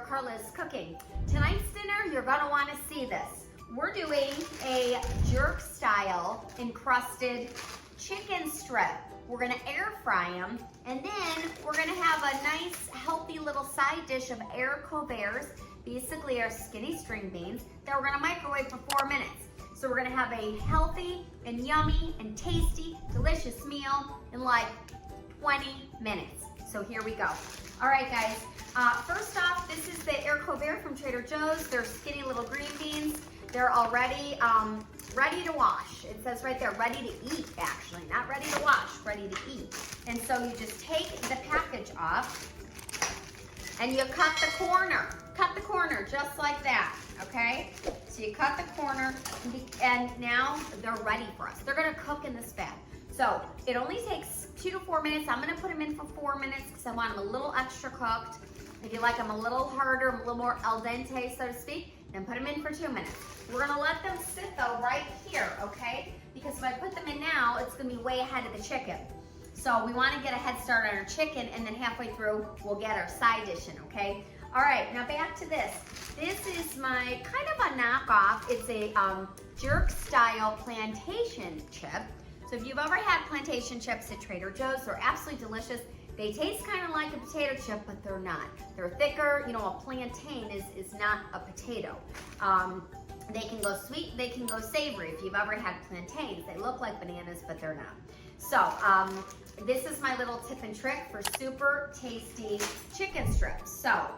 Carla is cooking. Tonight's dinner, you're gonna wanna see this. We're doing a jerk style encrusted chicken strip. We're gonna air fry them, and then we're gonna have a nice healthy little side dish of haricots verts, basically our skinny string beans, that we're gonna microwave for 4 minutes. So we're gonna have a healthy and yummy and tasty, delicious meal in like 20 minutes. So here we go. All right, guys. First off, this is the haricots verts from Trader Joe's. They're skinny little green beans. They're already ready to wash. It says right there, ready to eat, actually. Not ready to wash, ready to eat. And so you just take the package off and you cut the corner. Cut the corner just like that, okay? So you cut the corner and now they're ready for us. They're gonna cook in this fat. So it only takes 2 to 4 minutes. I'm gonna put them in for 4 minutes because I want them a little extra cooked. If you like them a little harder, a little more al dente, so to speak, then put them in for 2 minutes. We're gonna let them sit though right here, okay? Because if I put them in now, it's gonna be way ahead of the chicken. So we wanna get a head start on our chicken, and then halfway through, we'll get our side dish in, okay? All right, now back to this. This is my kind of a knockoff. It's a jerk style plantation chip. So if you've ever had plantation chips at Trader Joe's, they're absolutely delicious. They taste kind of like a potato chip, but they're not. They're thicker. You know, a plantain is not a potato. They can go sweet, they can go savory. If you've ever had plantains, they look like bananas, but they're not. So this is my little tip and trick for super tasty chicken strips. So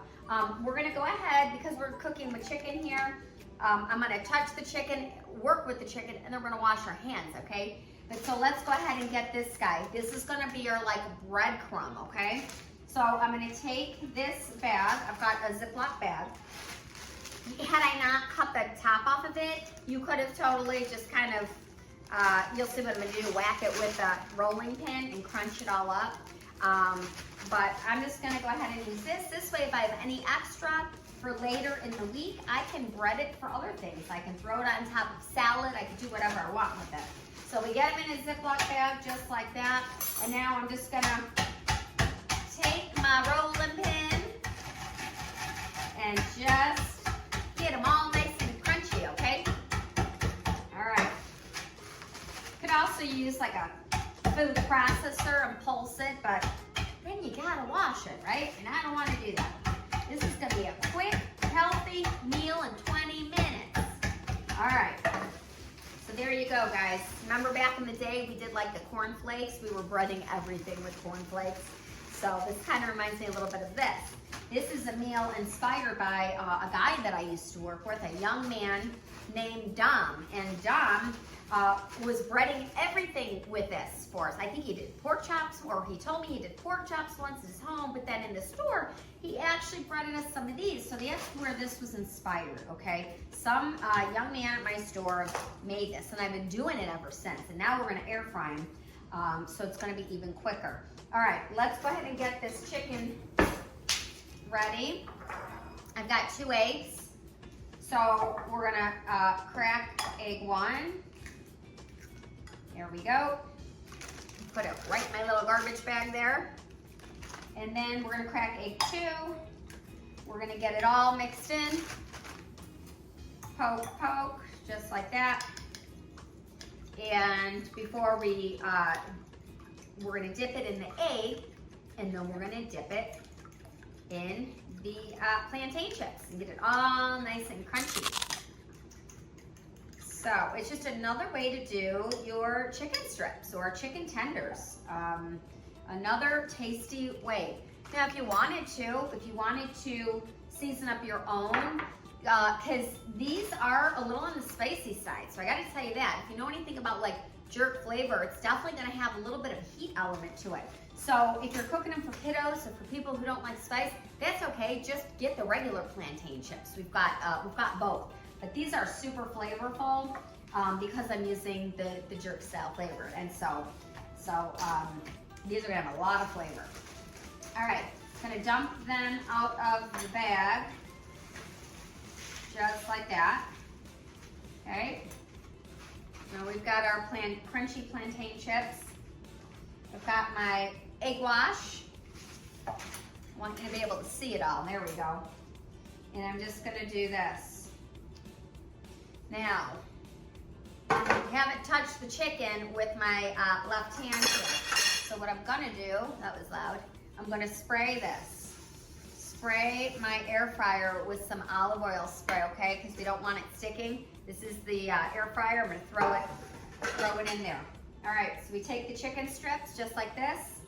we're gonna go ahead, because we're cooking with chicken here, I'm gonna touch the chicken, work with the chicken, and then we're gonna wash our hands, okay? But so let's go ahead and get this guy. This is gonna be your like breadcrumb, okay? So I'm gonna take this bag, I've got a Ziploc bag. Had I not cut the top off of it, you could have totally just kind of, you'll see what I'm gonna do, whack it with a rolling pin and crunch it all up. But I'm just gonna go ahead and use this. This way, if I have any extra for later in the week, I can bread it for other things. I can throw it on top of salad, I can do whatever I want with it. So we get them in a Ziploc bag just like that. And now I'm just gonna take my rolling pin and just get them all nice and crunchy, okay? All right. You could also use like a food processor and pulse it, but then you gotta wash it, right? And I don't wanna do that. This is gonna be a quick, healthy meal in 20 minutes. All right. So there you go, guys. Remember back in the day, we did like the corn flakes? We were breading everything with corn flakes. So this kind of reminds me a little bit of this. This is a meal inspired by a guy that I used to work with, a young man named Dom. And Dom was breading everything with this for us. I think he did pork chops, or he told me he did pork chops once at his home, but then in the store, he actually breaded us some of these. So that's where this was inspired, okay? Some young man at my store made this, and I've been doing it ever since. And now we're gonna air fry them, so it's gonna be even quicker. All right, let's go ahead and get this chicken ready. I've got 2 eggs. So we're gonna crack egg 1. There we go. Put it right in my little garbage bag there. And then we're gonna crack egg 2. We're gonna get it all mixed in. Poke, poke, just like that. And before we're gonna dip it in the egg, and then we're gonna dip it in the plantain chips and get it all nice and crunchy. So it's just another way to do your chicken strips or chicken tenders. Another tasty way. Now, if you wanted to season up your own, because these are a little on the spicy side. So I gotta tell you that. If you know anything about like jerk flavor, it's definitely gonna have a little bit of heat element to it. So if you're cooking them for kiddos or for people who don't like spice, that's okay. Just get the regular plantain chips. We've got both. But these are super flavorful because I'm using the jerk style flavor. And so these are gonna have a lot of flavor. All right, gonna dump them out of the bag, just like that, okay? Now we've got our crunchy plantain chips. I've got my egg wash. I want you to be able to see it all. There we go. And I'm just gonna do this. Now, I haven't touched the chicken with my left hand here. So what I'm gonna do, that was loud, I'm gonna spray this. Spray my air fryer with some olive oil spray, okay? Because we don't want it sticking. This is the air fryer. I'm gonna throw it in there. All right, so we take the chicken strips just like this.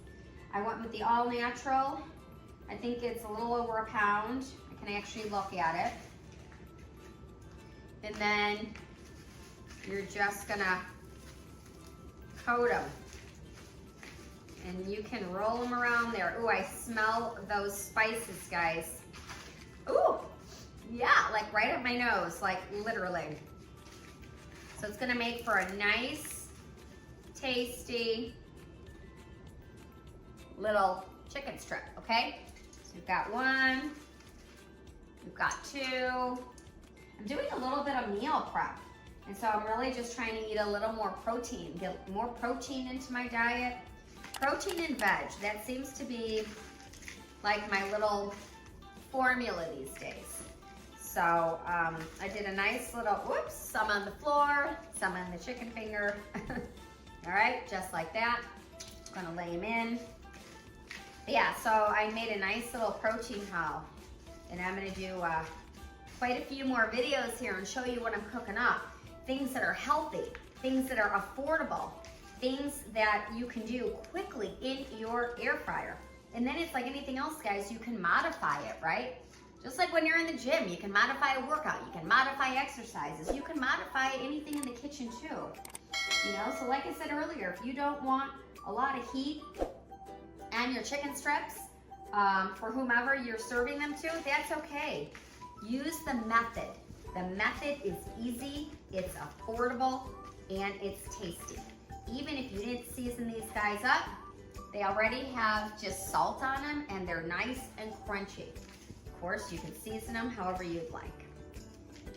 I went with the all natural. I think it's a little over a pound. I can actually look at it. And then you're just gonna coat them. And you can roll them around there. Ooh, I smell those spices, guys. Ooh, yeah, like right at my nose, like literally. So it's gonna make for a nice, tasty little chicken strip, okay? So we've got one, we've got two. I'm doing a little bit of meal prep. And so I'm really just trying to eat a little more protein, get more protein into my diet. Protein and veg, that seems to be like my little formula these days. So I did a nice little, whoops, some on the floor, some on the chicken finger. All right, just like that. I'm gonna lay them in. Yeah, so I made a nice little protein haul. And I'm gonna do quite a few more videos here and show you what I'm cooking up. Things that are healthy, things that are affordable, things that you can do quickly in your air fryer. And then it's like anything else, guys, you can modify it, right? Just like when you're in the gym, you can modify a workout, you can modify exercises, you can modify anything in the kitchen too. You know, so like I said earlier, if you don't want a lot of heat and your chicken strips for whomever you're serving them to, that's okay. Use the method. The method is easy, it's affordable, and it's tasty. Even if you didn't season these guys up, they already have just salt on them and they're nice and crunchy. Of course, you can season them however you'd like.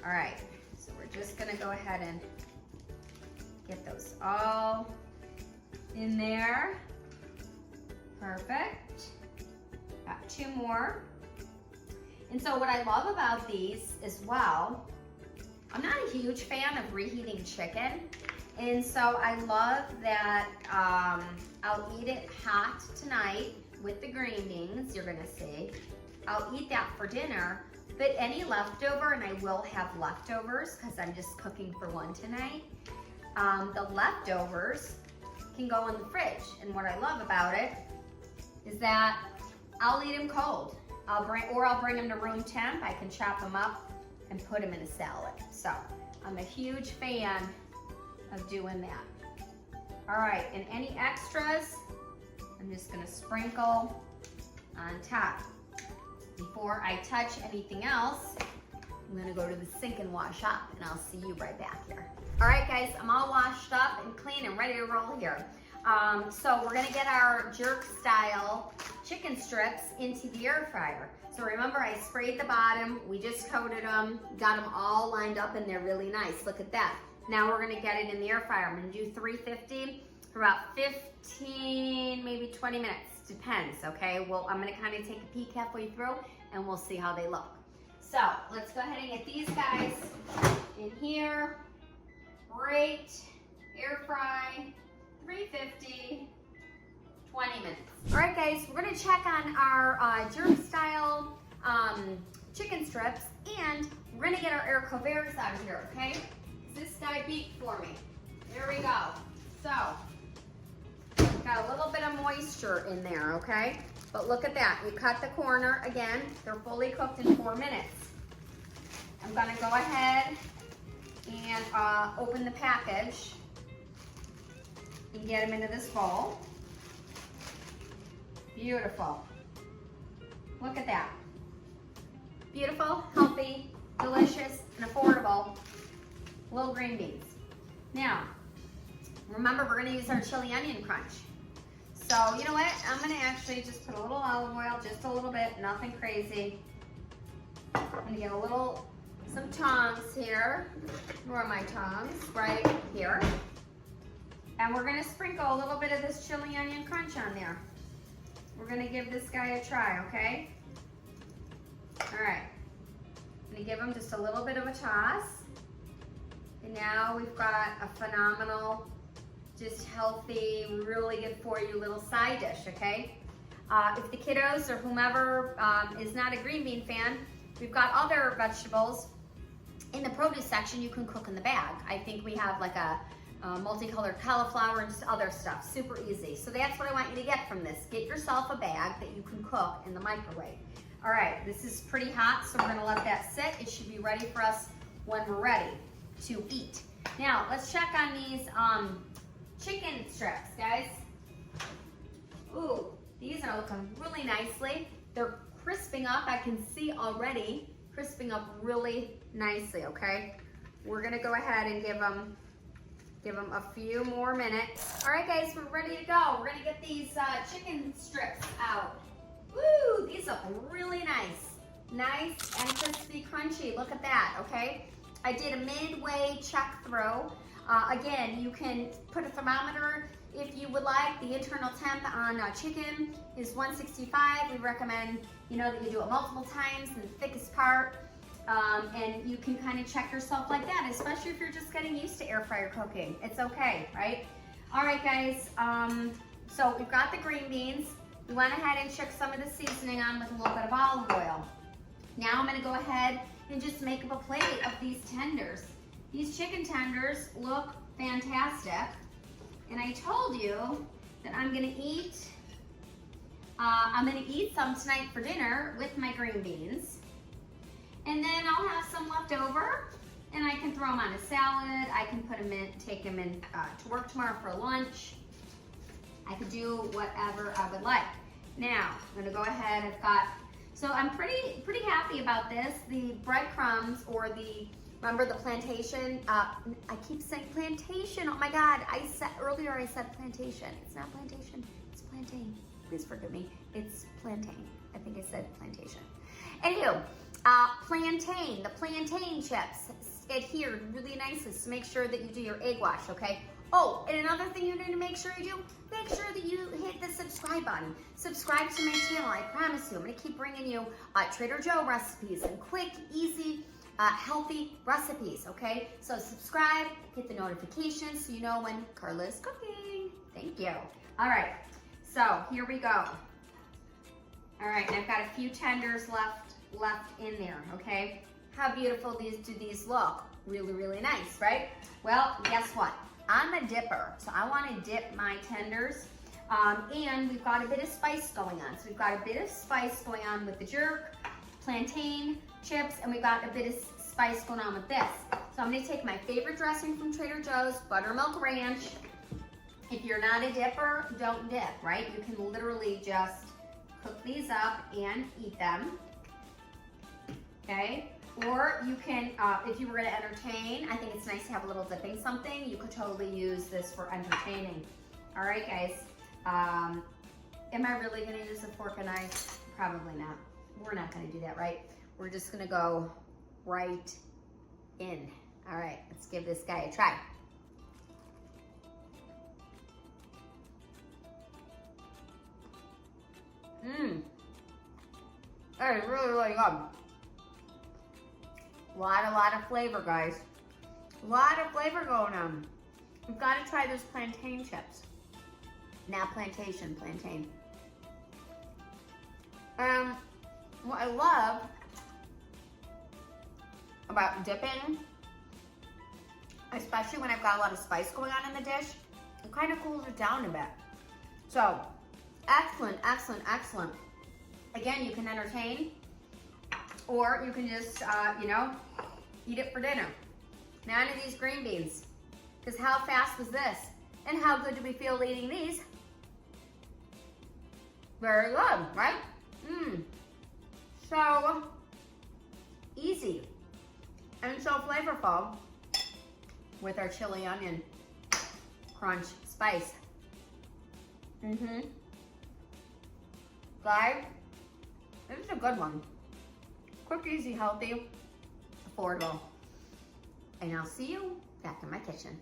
All right, so we're just gonna go ahead and get those all in there. Perfect. Got two more. And so what I love about these as well, I'm not a huge fan of reheating chicken. And so I love that I'll eat it hot tonight with the green beans, you're gonna see. I'll eat that for dinner, but any leftover, and I will have leftovers because I'm just cooking for one tonight, the leftovers can go in the fridge. And what I love about it is that I'll eat them cold. I'll bring them to room temp. I can chop them up and put them in a salad. So I'm a huge fan of doing that. All right, and any extras, I'm just gonna sprinkle on top. Before I touch anything else, I'm gonna go to the sink and wash up, and I'll see you right back here. All right, guys, I'm all washed up and clean and ready to roll here. So we're gonna get our jerk style chicken strips into the air fryer. So remember, I sprayed the bottom, we just coated them, got them all lined up, and they're really nice. Look at that. Now we're gonna get it in the air fryer. I'm gonna do 350 for about 15, maybe 20 minutes, depends, okay? Well, I'm gonna kind of take a peek halfway through and we'll see how they look. So let's go ahead and get these guys in here. Great, air fry, 350, 20 minutes. All right, guys, we're gonna check on our jerk style chicken strips, and we're gonna get our haricots out of here, okay? This guy beat for me. There we go. So, got a little bit of moisture in there, okay? But look at that. You cut the corner again. They're fully cooked in 4 minutes. I'm gonna go ahead and open the package and get them into this bowl. Beautiful. Look at that. Beautiful, healthy, delicious, and affordable little green beans. Now, remember, we're gonna use our chili onion crunch. So, you know what? I'm gonna actually just put a little olive oil, just a little bit, nothing crazy. I'm gonna get some tongs here. Where are my tongs? Right here. And we're gonna sprinkle a little bit of this chili onion crunch on there. We're gonna give this guy a try, okay? All right. I'm gonna give them just a little bit of a toss. And now we've got a phenomenal, just healthy, really good for you little side dish, okay? If the kiddos or whomever is not a green bean fan, we've got other vegetables in the produce section you can cook in the bag. I think we have like a multicolored cauliflower and just other stuff, super easy. So that's what I want you to get from this. Get yourself a bag that you can cook in the microwave. All right, this is pretty hot, so we're gonna let that sit. It should be ready for us when we're ready to eat. Now, let's check on these chicken strips, guys. Ooh, these are looking really nicely. They're crisping up, I can see already, crisping up really nicely, okay? We're gonna go ahead and give them a few more minutes. All right, guys, we're ready to go. We're gonna get these chicken strips out. Woo, these look really nice. Nice and crispy, crunchy. Look at that, okay? I did a midway check through. Again, you can put a thermometer if you would like. The internal temp on chicken is 165. We recommend, that you do it multiple times in the thickest part. And you can kind of check yourself like that, especially if you're just getting used to air fryer cooking. It's okay, right? All right, guys, so we've got the green beans. We went ahead and shook some of the seasoning on with a little bit of olive oil. Now I'm gonna go ahead and just make up a plate of these tenders. These chicken tenders look fantastic. And I told you that I'm gonna eat some tonight for dinner with my green beans. And then I'll have some left over and I can throw them on a salad. I can put them in, take them in to work tomorrow for lunch. I could do whatever I would like. Now, I'm gonna go ahead, so I'm pretty happy about this. The breadcrumbs or remember the plantation? I keep saying plantation, oh my God. Earlier I said plantation. It's not plantation, it's plantain. Please forgive me, it's plantain. I think I said plantation. Anywho, plantain, the plantain chips adhered really nicely, so make sure that you do your egg wash, okay? Oh, and another thing you need to make sure you do, make sure that you hit the subscribe button. Subscribe to my channel, I promise you. I'm gonna keep bringing you Trader Joe recipes and quick, easy, healthy recipes, okay? So subscribe, hit the notifications so you know when Carla is cooking. Thank you. All right, so here we go. All right, and I've got a few tenders left in there, okay? How beautiful do these look? Really, really nice, right? Well, guess what? I'm a dipper, so I want to dip my tenders, and we've got a bit of spice going on. So we've got a bit of spice going on with the jerk, plantain chips, and we've got a bit of spice going on with this. So I'm going to take my favorite dressing from Trader Joe's, buttermilk ranch. If you're not a dipper, don't dip, right? You can literally just cook these up and eat them, okay? Or you can, if you were gonna entertain, I think it's nice to have a little dipping something. You could totally use this for entertaining. All right, guys. Am I really gonna use a fork and knife? Probably not. We're not gonna do that, right? We're just gonna go right in. All right, let's give this guy a try. That is really, really good. Lot of flavor, guys. Lot of flavor going on. You've got to try those plantain chips. Not plantation, plantain. What I love about dipping, especially when I've got a lot of spice going on in the dish, it kind of cools it down a bit. So, excellent, excellent, excellent. Again, you can entertain, or you can just, eat it for dinner. Now onto these green beans, because how fast was this? And how good do we feel eating these? Very good, right? So easy and so flavorful with our chili onion crunch spice. Guys, this is a good one. Quick, easy, healthy, affordable. And I'll see you back in my kitchen.